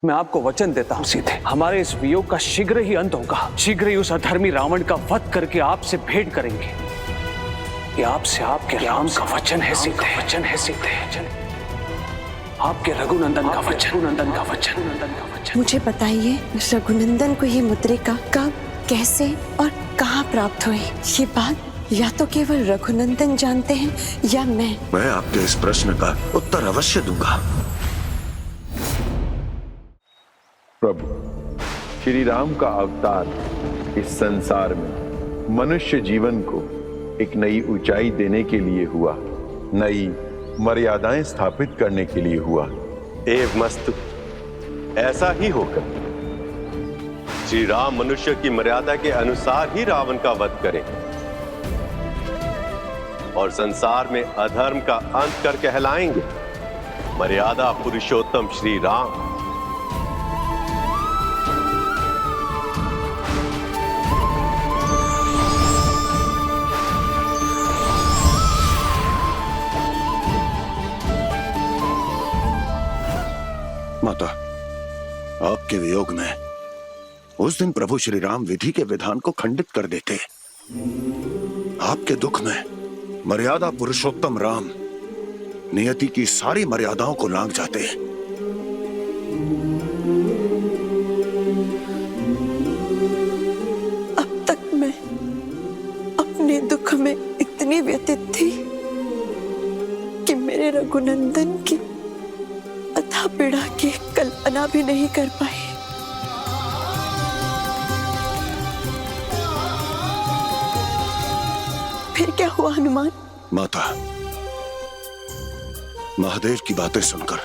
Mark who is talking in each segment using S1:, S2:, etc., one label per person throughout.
S1: मैं आपको वचन देता हूँ सीते, हमारे इस वियोग का शीघ्र ही अंत होगा। शीघ्र ही उस अधर्मी रावण का वध करके आपसे भेंट करेंगे। ये आपसे आपके राम का वचन है सीते, वचन है सीते, आपके रघुनंदन का वचन, रघुनंदन का वचन, रघुनंदन का वचन।
S2: मुझे बताइए, रघुनंदन को ये मुद्रिका कब, कैसे और कहाँ प्राप्त हुई? ये बात या तो केवल रघुनंदन जानते हैं या मैं
S3: आपके इस प्रश्न का उत्तर अवश्य दूंगा।
S4: प्रभु, श्री राम का अवतार इस संसार में मनुष्य जीवन को एक नई ऊंचाई देने के लिए हुआ, नई मर्यादाएं स्थापित करने के लिए हुआ।
S5: एवमस्तु, ऐसा ही होकर श्री राम मनुष्य की मर्यादा के अनुसार ही रावण का वध करें और संसार में अधर्म का अंत कर कहलाएंगे मर्यादा पुरुषोत्तम श्री राम।
S3: माता, आपके वियोग में उस दिन प्रभु श्री राम विधि के विधान को खंडित कर देते। आपके दुख में मर्यादा पुरुषोत्तम राम नियति की सारी मर्यादाओं को लांघ जाते।
S2: अब तक मैं अपने दुख में इतनी व्यथित थी कि मेरे रघुनंदन की अथाह पीड़ा की कल्पना भी नहीं कर पाई। फिर क्या हुआ हनुमान?
S3: माता, महादेव की बातें सुनकर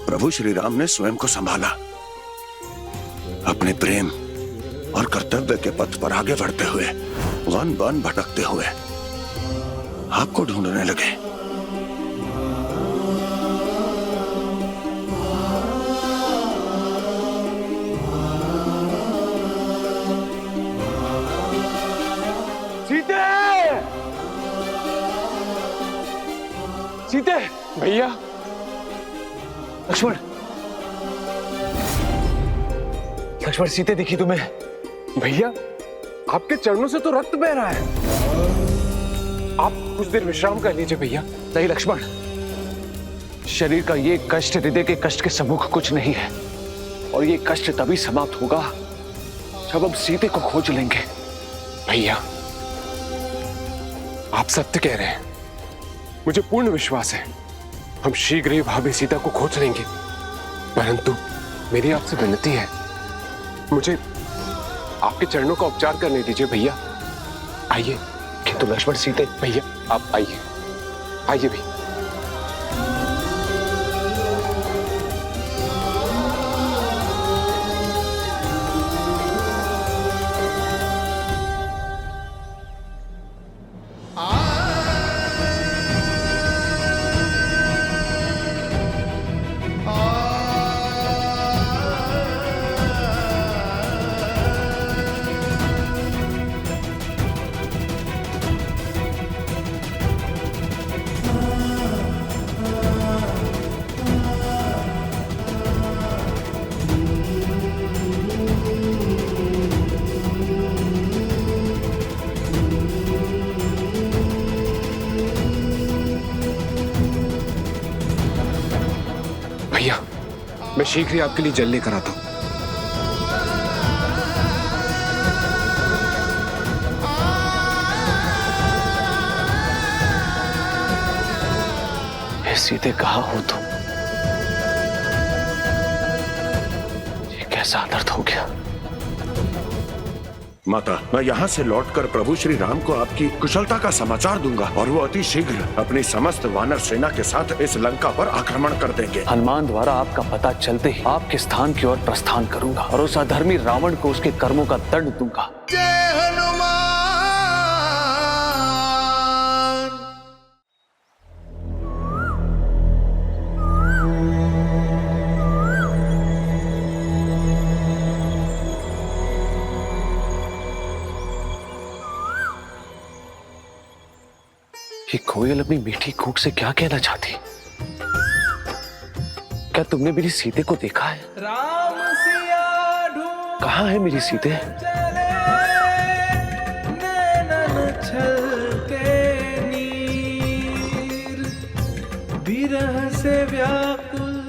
S3: प्रभु श्री राम ने स्वयं को संभाला। अपने प्रेम और कर्तव्य के पथ पर आगे बढ़ते हुए, वन वन भटकते हुए आपको ढूंढने लगे।
S1: सीते, भैया, लक्ष्मण, लक्ष्मण, सीते दिखी तुम्हें?
S6: भैया, आपके चरणों से तो रक्त बह रहा है। आप कुछ देर विश्राम कर लीजिए भैया।
S1: नहीं लक्ष्मण, शरीर का ये कष्ट हृदय के कष्ट के सम्मुख कुछ नहीं है, और ये कष्ट तभी समाप्त होगा जब हम सीते को खोज लेंगे।
S6: भैया, आप सत्य कह रहे हैं, मुझे पूर्ण विश्वास है हम शीघ्र ही भाभी सीता को खोज लेंगे। परंतु मेरी आपसे विनती है, मुझे आपके चरणों का उपचार करने दीजिए भैया। आइए।
S1: किंतु लक्ष्मण, सीते,
S6: भैया आप आइए, आइए भैया। भैया, मैं शीघ्र ही आपके लिए जल लेकर आता हूं।
S1: सीते, कहाँ हो तुम? ये कैसा अनर्थ हो गया?
S3: माता, मैं यहाँ से लौटकर प्रभु श्री राम को आपकी कुशलता का समाचार दूंगा और वो अति शीघ्र अपनी समस्त वानर सेना के साथ इस लंका पर आक्रमण कर देंगे।
S1: हनुमान द्वारा आपका पता चलते ही आपके स्थान की ओर प्रस्थान करूंगा और उस अधर्मी रावण को उसके कर्मों का दंड दूंगा। ये कोयल अपनी मीठी कूक से क्या कहना चाहती? क्या क्या तुमने मेरी सीते को देखा है? कहाँ है मेरी सीते?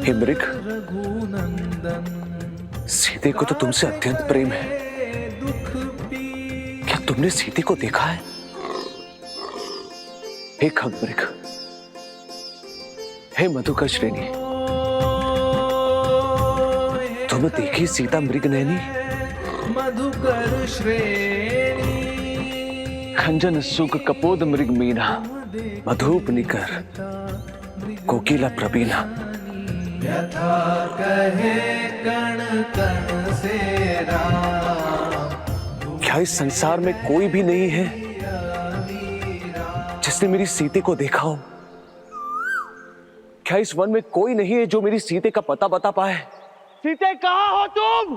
S1: हे मृग, सीते को तो तुमसे अत्यंत प्रेम है। क्या तुमने सीते को देखा है? हे खगमृग, हे मधुकर श्रेणी, तुम देखी सीता मृग नैनी? मधुकर श्रेणी खंजन सुख कपोद मृग मीना, मधुप निकर कोकिला प्रवीणा। यथा कहे कण कण से राम। क्या इस संसार में कोई भी नहीं है जिसने मेरी सीते को देखा हो? क्या इस वन में कोई नहीं है जो मेरी सीते का पता बता पाए? सीते, कहाँ हो तुम?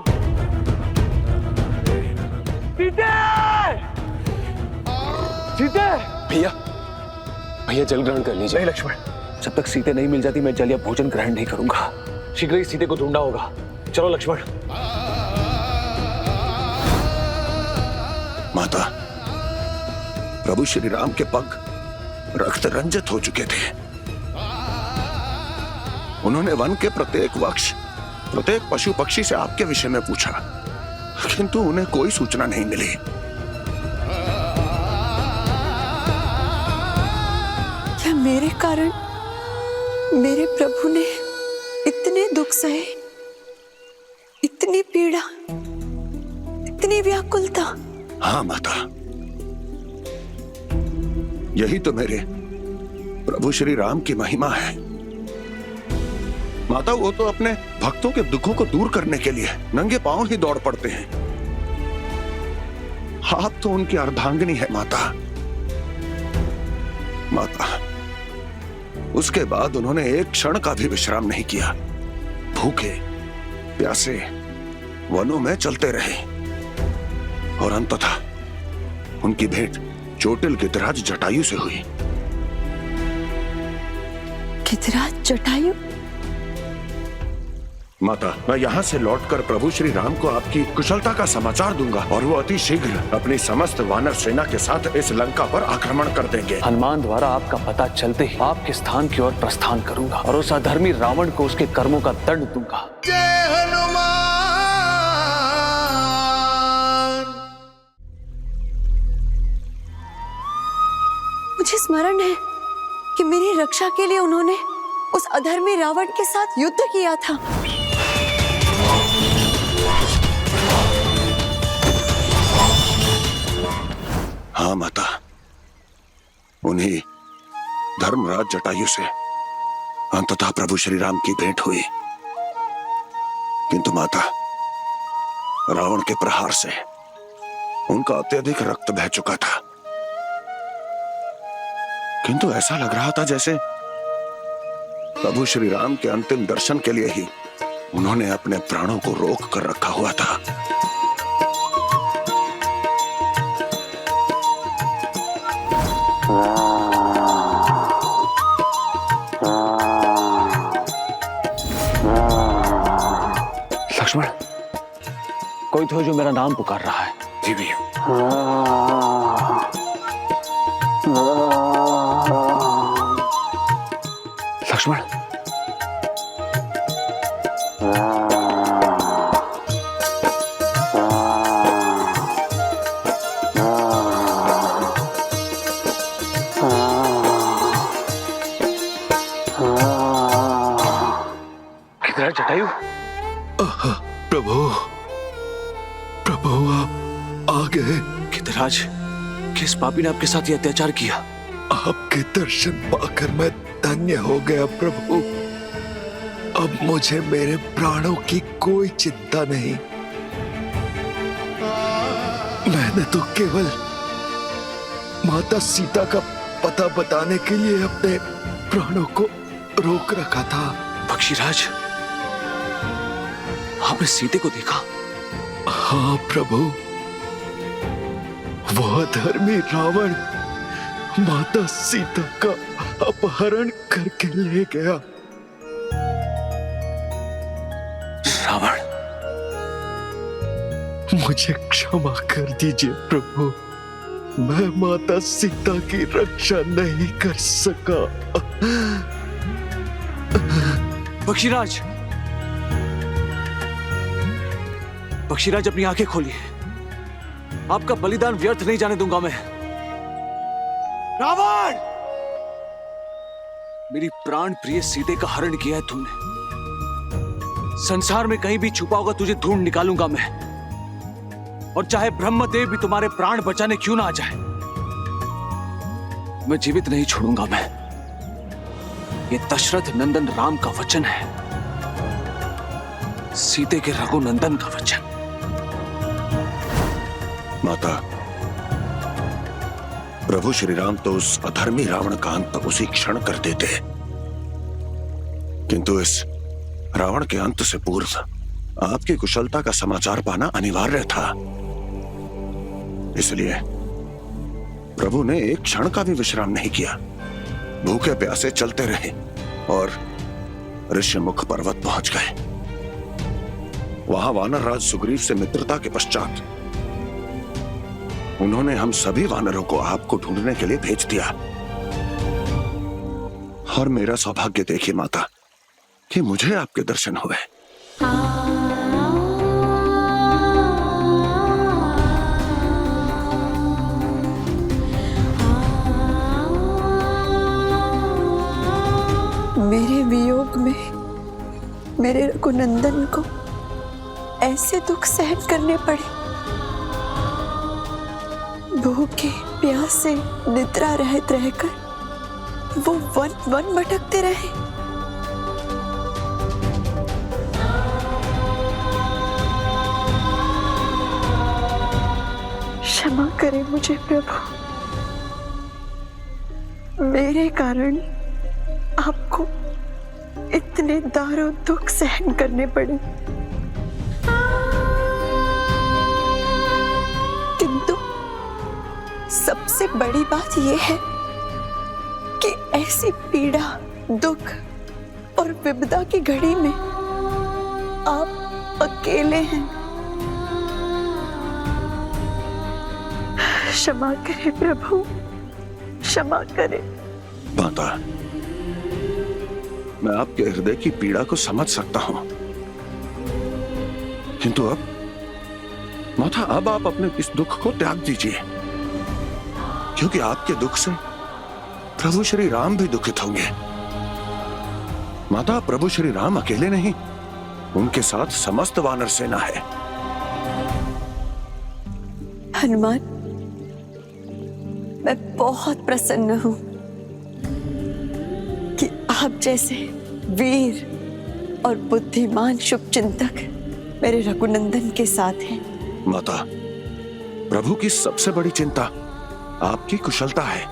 S1: सीते! सीते!
S6: भैया, भैया जल ग्रहण कर लीजिए।
S1: नहीं लक्ष्मण, जब तक सीते नहीं मिल जाती मैं जल या भोजन ग्रहण नहीं करूंगा। शीघ्र ही सीते को ढूंढना होगा। चलो लक्ष्मण।
S3: माता, प्रभु श्री राम के पग रक्त रंजित हो चुके थे। उन्होंने वन के प्रत्येक वृक्ष, प्रत्येक पशु पक्षी से आपके विषय में पूछा, किंतु उन्हें कोई सूचना नहीं मिली।
S2: क्या मेरे कारण मेरे प्रभु ने इतने दुख सहे, इतनी पीड़ा, इतनी व्याकुलता?
S3: हाँ माता, यही तो मेरे प्रभु श्री राम की महिमा है। माता, वो तो अपने भक्तों के दुखों को दूर करने के लिए नंगे पांव ही दौड़ पड़ते हैं। आप तो उनकी अर्धांगिनी है माता। माता, उसके बाद उन्होंने एक क्षण का भी विश्राम नहीं किया। भूखे प्यासे वनों में चलते रहे और अंततः उनकी भेंट चोटिल गिरिराज जटायु से हुई।
S2: गिरिराज जटायु?
S3: माता, मैं यहाँ से लौटकर प्रभु श्री राम को आपकी कुशलता का समाचार दूंगा और वो अति शीघ्र अपनी समस्त वानर सेना के साथ इस लंका पर आक्रमण कर देंगे।
S1: हनुमान द्वारा आपका पता चलते ही आपके स्थान की ओर प्रस्थान करूंगा और उस अधर्मी रावण को उसके कर्मों का दंड दूंगा।
S7: जय हनुमान।
S2: मुझे स्मरण है कि मेरी रक्षा के लिए उन्होंने उस अधर्मी रावण के साथ युद्ध किया था।
S3: हाँ माता, उन्हीं धर्मराज जटायु से अंततः प्रभु श्री राम की भेंट हुई। किंतु माता, रावण के प्रहार से उनका अत्यधिक रक्त बह चुका था। किंतु ऐसा लग रहा था जैसे प्रभु श्री राम के अंतिम दर्शन के लिए ही उन्होंने अपने प्राणों को रोक कर रखा हुआ था।
S1: लक्ष्मण, कोई तो जो मेरा नाम पुकार रहा है।
S6: जी भैया।
S1: लक्ष्मण, किधर जटायु?
S7: प्रभु, प्रभु आप आ गए।
S1: गिरिराज, किस पापी ने आपके साथ ये अत्याचार किया?
S7: आपके दर्शन पाकर मैं धन्य हो गया प्रभु। अब मुझे मेरे प्राणों की कोई चिंता नहीं। मैंने तो केवल माता सीता का पता बताने के लिए अपने प्राणों को रोक रखा था।
S1: पक्षीराज, आपने सीते को देखा?
S7: हाँ प्रभु, वह धर्मी रावण माता सीता का अपहरण करके ले गया। मुझे क्षमा कर दीजिए प्रभु। मैं माता सीता की रक्षा नहीं कर सका।
S1: पक्षीराज, पक्षीराज अपनी आंखें खोलिए। आपका बलिदान व्यर्थ नहीं जाने दूंगा मैं। रावण, मेरी प्राण प्रिय सीते का हरण किया है तुमने। संसार में कहीं भी छुपा होगा तुझे ढूंढ निकालूंगा मैं। और चाहे ब्रह्मदेव भी तुम्हारे प्राण बचाने क्यों ना आ जाए, मैं जीवित नहीं छोड़ूंगा मैं। ये दशरथ नंदन राम का वचन है, सीते के रघुनंदन का वचन।
S3: माता, प्रभु श्री राम तो उस अधर्मी रावण का अंत उसी क्षण कर देते, किंतु इस रावण के अंत से पूर्व आपकी कुशलता का समाचार पाना अनिवार्य था। इसलिए प्रभु ने एक क्षण का भी विश्राम नहीं किया। भूखे प्यासे चलते रहे और ऋष्यमुख पर्वत पहुंच गए। वहां वानर राज सुग्रीव से मित्रता के पश्चात उन्होंने हम सभी वानरों को आपको ढूंढने के लिए भेज दिया। और मेरा सौभाग्य देखिए माता कि मुझे आपके दर्शन हुए।
S2: मेरे वियोग में मेरे रघुनंदन को ऐसे दुख सहन करने पड़े। भूखे प्यासे निद्रा रहित रहकर वो वन वन भटकते रहे। क्षमा करें मुझे प्रभु, मेरे कारण आपको इतने दारुण दुख सहन करने पड़े। किंतु सबसे बड़ी बात यह है कि ऐसी पीड़ा, दुख और विपदा की घड़ी में आप अकेले हैं। क्षमा करें प्रभु, क्षमा करें।
S3: माता, मैं आपके हृदय की पीड़ा को समझ सकता हूं, किंतु अब माता, अब आप अपने इस दुख को त्याग दीजिए, क्योंकि आपके दुख से प्रभु श्री राम भी दुखित होंगे। माता, प्रभु श्री राम अकेले नहीं, उनके साथ समस्त वानर सेना है।
S2: हनुमान, मैं बहुत प्रसन्न हूं कि आप जैसे वीर और बुद्धिमान शुभचिंतक मेरे रघुनंदन के साथ हैं।
S3: माता, प्रभु की सबसे बड़ी चिंता आपकी कुशलता है,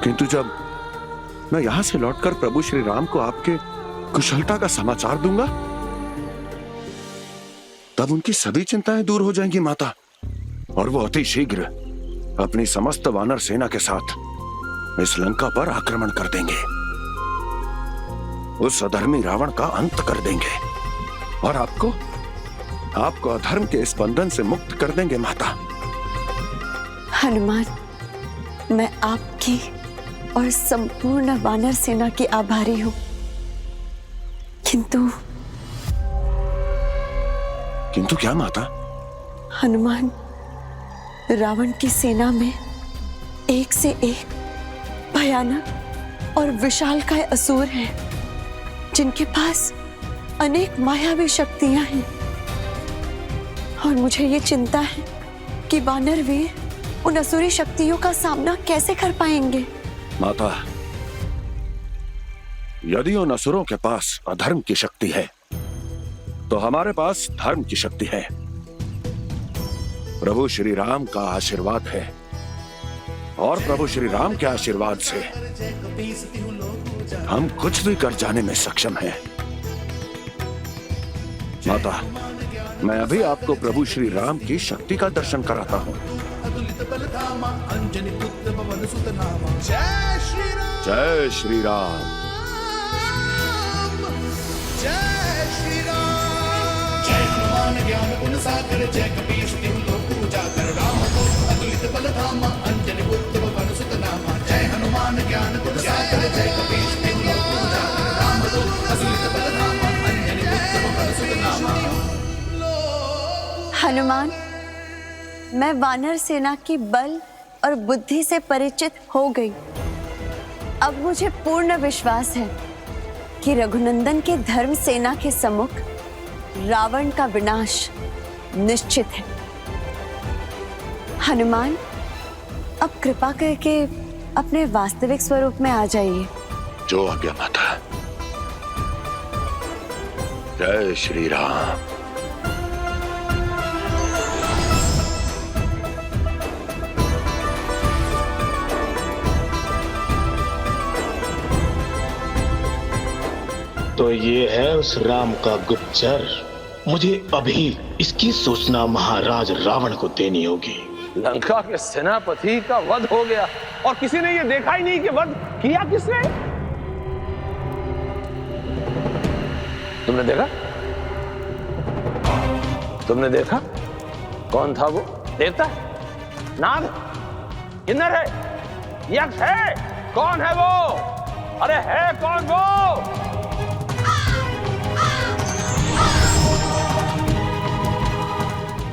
S3: किंतु जब मैं यहां से लौटकर प्रभु श्री राम को आपके कुशलता का समाचार दूंगा, तब उनकी सभी चिंताएं दूर हो जाएंगी माता, और वो अति शीघ्र अपनी समस्त वानर सेना के साथ इस लंका पर आक्रमण कर देंगे, उस अधर्मी रावण का अंत कर देंगे और आपको अधर्म के इस बंधन से मुक्त कर देंगे माता।
S2: हनुमान, मैं आपकी और संपूर्ण वानर सेना की आभारी हूं, किंतु
S3: क्या माता?
S2: हनुमान, रावण की सेना में एक से एक भयानक और विशालकाय असुर हैं, जिनके पास अनेक मायावी शक्तियां हैं। और मुझे ये चिंता है कि वानर वीर उन असुरी शक्तियों का सामना कैसे कर पाएंगे।
S3: माता, यदि उन असुरों के पास अधर्म की शक्ति है, तो हमारे पास धर्म की शक्ति है। प्रभु श्री राम का आशीर्वाद है, और प्रभु श्री राम के आशीर्वाद से हम कुछ भी कर जाने में सक्षम हैं। माता, मैं अभी आपको प्रभु श्री राम की शक्ति का दर्शन कराता हूँ। जय श्री राम।
S8: जय हनुमान हनुमान ज्ञान गुण सागर जय कपीश तिहु लोक उजागर राम दूत अतुलित बल धामा अंजनी पुत्र पवन सुत नामा जय हनुमान ज्ञान गुण सागर जय कपीश तिहु लोक उजागर राम दूत अतुलित बल धामा अंजनी पुत्र पवन सुत नामा।
S2: हनुमान, मैं वानर सेना की बल और बुद्धि से परिचित हो गई। अब मुझे पूर्ण विश्वास है कि रघुनंदन के धर्म सेना के सम्मुख रावण का विनाश निश्चित है। हनुमान, अब कृपा करके अपने वास्तविक स्वरूप में आ जाइए।
S3: जो आज्ञा माता। जय श्री राम।
S9: तो ये है उस राम का गुप्तचर। मुझे अभी इसकी सूचना महाराज रावण को देनी होगी।
S1: लंका के सेनापति का वध हो गया और किसी ने ये देखा ही नहीं कि वध किया किसने। तुमने देखा? तुमने देखा? कौन था वो? देवता है? नाग? किन्नर है? यक्ष है? कौन है वो? अरे है कौन वो?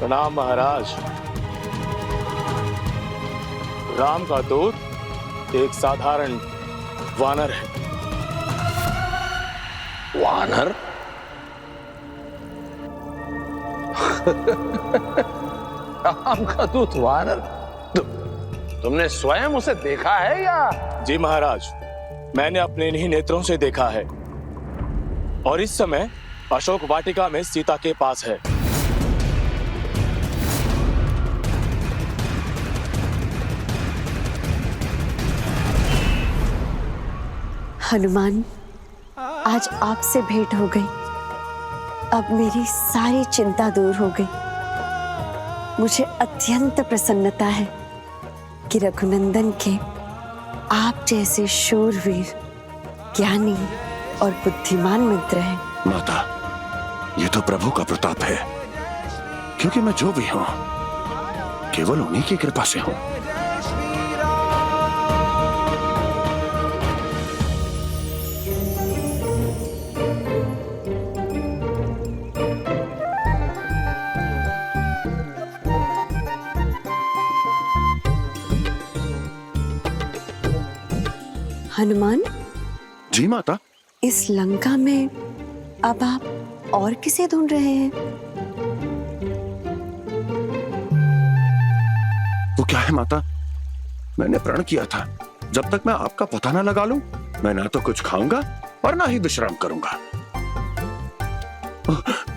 S9: प्रणाम महाराज। राम का दूत एक साधारण वानर है।
S1: वानर? राम का दूत वानर? तुमने स्वयं उसे देखा है या?
S9: जी महाराज, मैंने अपने इन्हीं नेत्रों से देखा है और इस समय अशोक वाटिका में सीता के पास है।
S2: हनुमान, आज आपसे भेंट हो गई। अब मेरी सारी चिंता दूर हो गई। मुझे अत्यंत प्रसन्नता है कि रघुनंदन के आप जैसे शूरवीर, ज्ञानी और बुद्धिमान मित्र हैं।
S3: माता, ये तो प्रभु का प्रताप है, क्योंकि मैं जो भी हूं केवल उन्हीं की कृपा से हूं।
S2: हनुमान
S3: जी माता।
S2: इस लंका में अब आप और किसे ढूंढ रहे हैं?
S3: वो क्या है माता? मैंने प्रण किया था जब तक मैं आपका पता ना लगा लूं, मैं ना तो कुछ खाऊंगा और ना ही विश्राम करूंगा।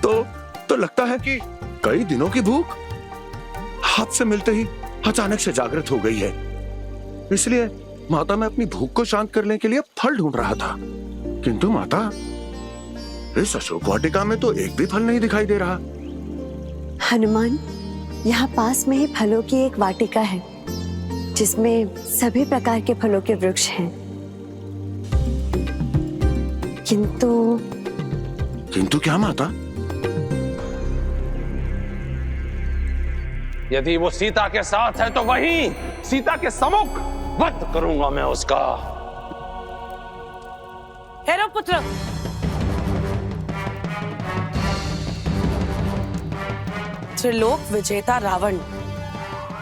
S3: तो लगता है कि कई दिनों की भूख आपसे मिलते ही अचानक से जागृत हो गई है। इसलिए माता, मैं अपनी भूख को शांत करने के लिए फल ढूंढ रहा था, किंतु माता, इस अशोक वाटिका में तो एक भी फल नहीं दिखाई दे रहा।
S2: हनुमान, यहाँ पास में ही फलों की एक वाटिका है जिसमें सभी प्रकार के फलों के वृक्ष हैं। किंतु
S3: क्या माता?
S1: यदि वो सीता के साथ है तो वहीं सीता के सम्मुख वध करूंगा मैं उसका।
S10: हेरो पुत्र, त्रिलोक विजेता रावण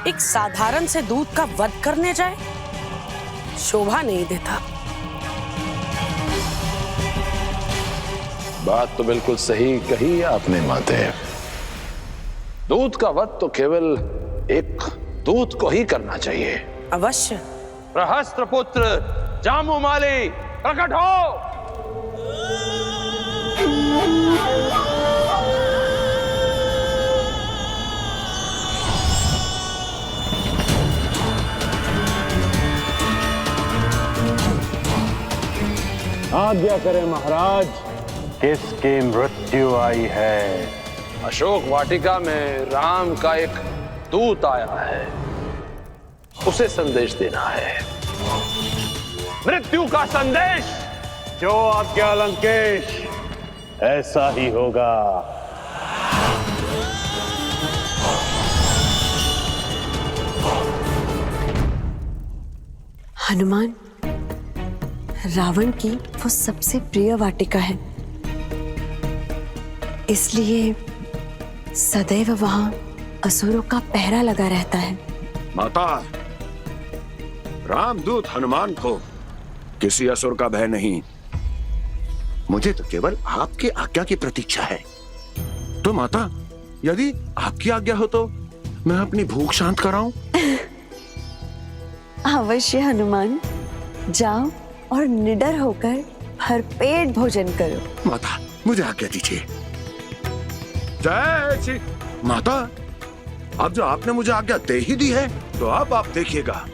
S10: एक साधारण से दूत का वध करने जाए, शोभा नहीं देता।
S1: बात तो बिल्कुल सही कही आपने माते। दूत का वध तो केवल एक दूत को ही करना चाहिए।
S10: अवश्य।
S1: प्रहस्त्र पुत्र जामुमाली, प्रकट हो।
S5: आज्ञा करें महाराज, किसकी मृत्यु आई है?
S1: अशोक वाटिका में राम का एक दूत आया है, उसे संदेश देना है, मृत्यु का संदेश।
S5: जो आज्ञा लंकेश, ऐसा ही होगा।
S2: हनुमान रावण की वो सबसे प्रिय वाटिका है, इसलिए सदैव वहां असुरों का पहरा लगा रहता है।
S3: माता, रामदूत हनुमान को किसी असुर का भय नहीं, मुझे तो केवल आपकी आज्ञा की प्रतीक्षा है। तो माता, यदि आपकी आज्ञा हो तो मैं अपनी भूख शांत कराऊं?
S2: अवश्य हनुमान, जाओ और निडर होकर भरपेट भोजन करो।
S3: माता, मुझे आज्ञा दीजिए। जय श्री माता, अब जो आपने मुझे आज्ञा दे ही दी है, तो अब आप देखिएगा,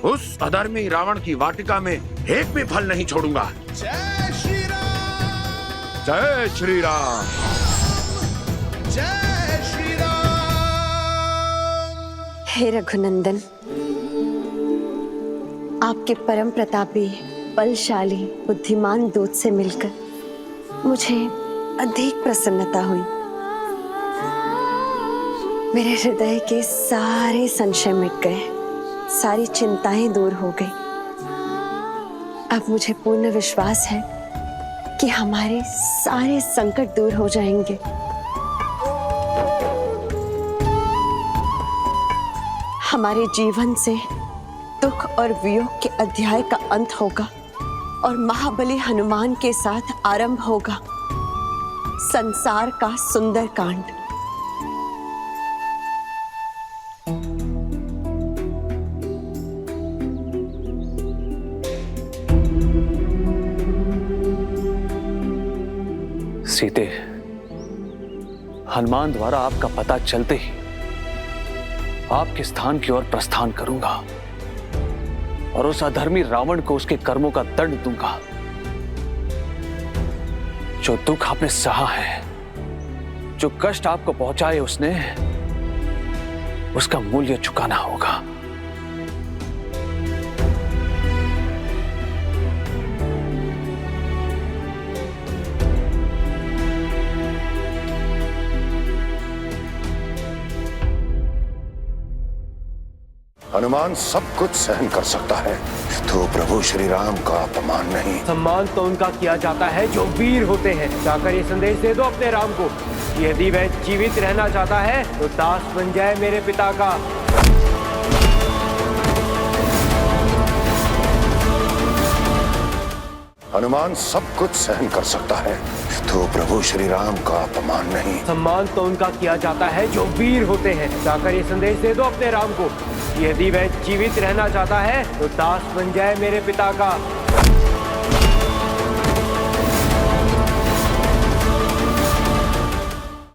S3: उस अधर्मी रावण की वाटिका में एक भी फल नहीं छोड़ूंगा।
S8: जय श्री राम,
S3: जय श्री राम।
S8: जय श्री राम।
S2: हे रघुनंदन, आपके परम प्रतापी, बलशाली, बुद्धिमान दूत से मिलकर मुझे अधिक प्रसन्नता हुई। मेरे हृदय के सारे संशय मिट गए, सारी चिंताएं दूर हो गई। अब मुझे पूर्ण विश्वास है कि हमारे सारे संकट दूर हो जाएंगे। हमारे जीवन से दुख और वियोग के अध्याय का अंत होगा और महाबली हनुमान के साथ आरंभ होगा संसार का सुंदर कांड।
S1: सीते, हनुमान द्वारा आपका पता चलते ही आपके स्थान की ओर प्रस्थान करूंगा और उस अधर्मी रावण को उसके कर्मों का दंड दूंगा। जो दुख आपने सहा है, जो कष्ट आपको पहुंचाए उसने, उसका मूल्य चुकाना होगा।
S3: हनुमान सब कुछ सहन कर सकता है, तो प्रभु श्री राम का अपमान नहीं।
S11: सम्मान तो उनका किया जाता है जो वीर होते हैं। जाकर ये संदेश दे दो अपने राम को, यदि वह जीवित रहना चाहता है तो दास बन जाए मेरे पिता का।
S3: हनुमान सब कुछ सहन कर सकता है, तो प्रभु श्री राम का अपमान नहीं।
S11: सम्मान तो उनका किया जाता है जो वीर होते हैं। जाकर ये संदेश दे दो अपने राम को, यदि वह जीवित रहना चाहता है तो दास बन जाए मेरे पिता का।